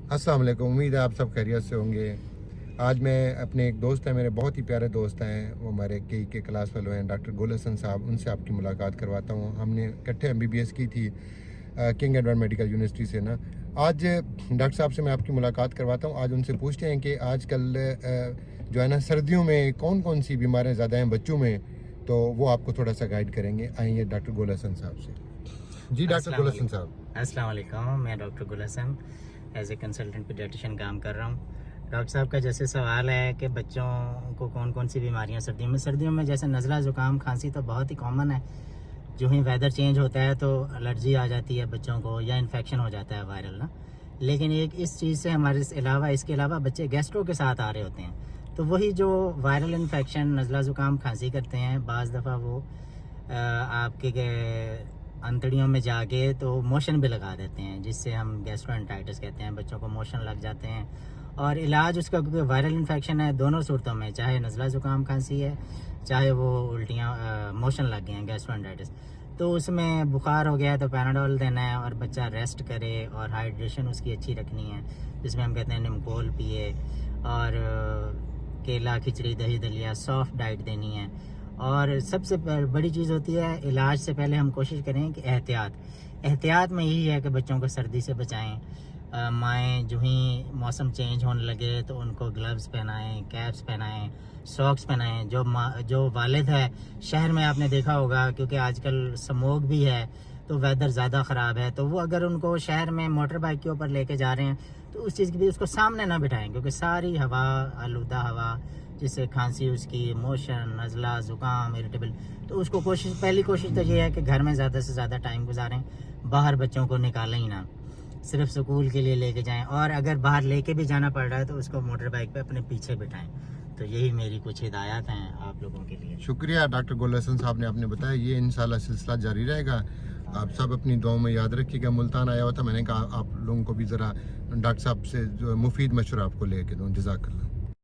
अस्सलाम वालेकुम। उम्मीद है आप सब खैरियत से होंगे। आज मैं अपने एक दोस्त हैं, मेरे बहुत ही प्यारे दोस्त हैं, वो हमारे के क्लास फेलो हैं, डॉक्टर गुल हसन साहब, उनसे आपकी मुलाकात करवाता हूँ। हमने इकट्ठे MBBS की थी किंग एडवर्ड मेडिकल यूनिवर्सिटी से ना। आज डॉक्टर साहब से मैं आपकी मुलाकात करवाता हूँ। आज उनसे पूछते हैं कि आजकल जो है ना सर्दियों में कौन कौन सी बीमारियाँ ज़्यादा हैं बच्चों में, तो वो आपको थोड़ा सा गाइड करेंगे। आइए डॉक्टर गुल हसन साहब से। जी डॉक्टर गुल हसन साहब। अस्सलाम वालेकुम, मैं doctor Gul Hasan as a consultant paediatrician काम कर रहा हूँ। डॉक्टर साहब का जैसे सवाल है कि बच्चों को कौन कौन सी बीमारियाँ सर्दियों में जैसे नज़ला ज़ुकाम खांसी तो बहुत ही कॉमन है। जो ही वेदर चेंज होता है तो एलर्जी आ जाती है बच्चों को या इन्फेक्शन हो जाता है वायरल ना। लेकिन एक इस चीज़ से हमारे इसके अलावा बच्चे गैस्ट्रो के साथ आ रहे होते हैं, तो वही जो वायरल इन्फेक्शन नज़ला ज़ुकाम खांसी करते हैं, बाज़ दफ़ा वो आपके अंतड़ियों में जाके तो मोशन भी लगा देते हैं, जिससे हम गैस्ट्रोएंटाइटिस कहते हैं। बच्चों को मोशन लग जाते हैं और इलाज उसका, क्योंकि वायरल इन्फेक्शन है दोनों सूरतों में, चाहे नज़ला ज़ुकाम खांसी है चाहे वो उल्टियाँ मोशन लग गए हैं गैस्ट्रोएंटाइटिस, तो उसमें बुखार हो गया है तो पैनाडोल देना है और बच्चा रेस्ट करे और हाइड्रेशन उसकी अच्छी रखनी है, जिसमें हम कहते हैं निमकोल पिए और केला खिचड़ी दही दलिया सॉफ्ट डाइट देनी है। और सबसे बड़ी चीज़ होती है इलाज से पहले हम कोशिश करें कि एहतियात में यही है कि बच्चों को सर्दी से बचाएं। माएँ जो ही मौसम चेंज होने लगे तो उनको ग्लव्स पहनाएं, कैप्स पहनाएं, सॉक्स पहनाएं। जो वालिद है, शहर में आपने देखा होगा क्योंकि आजकल स्मोक भी है तो वेदर ज़्यादा ख़राब है, तो वो अगर उनको शहर में मोटर बाइक के ऊपर लेके जा रहे हैं तो उस चीज़ की भी उसको सामने ना बिठाएं, क्योंकि सारी हवा आलूदा हवा, जिससे खांसी उसकी, मोशन, नज़ला ज़ुकाम, इरिटेबल, तो उसको पहली कोशिश तो ये है कि घर में ज़्यादा से ज़्यादा टाइम गुजारें, बाहर बच्चों को निकालें ही ना, सिर्फ स्कूल के लिए लेके जाएं, और अगर बाहर लेके भी जाना पड़ रहा है तो उसको मोटर बाइक पे अपने पीछे बिठाएं। तो यही मेरी कुछ हिदायत हैं आप लोगों के लिए। शुक्रिया डॉक्टर गुल हसन साहब ने आपने बताया, ये इंशाल्लाह सिलसिला जारी रहेगा। आप सब अपनी दुआओं में याद रखिएगा। मुल्तान आया हुआ था, मैंने कहा आप लोगों को भी ज़रा डॉक्टर साहब से जो मुफीद मशवरा आपको लेके दूँ। जज़ाकल्लाह।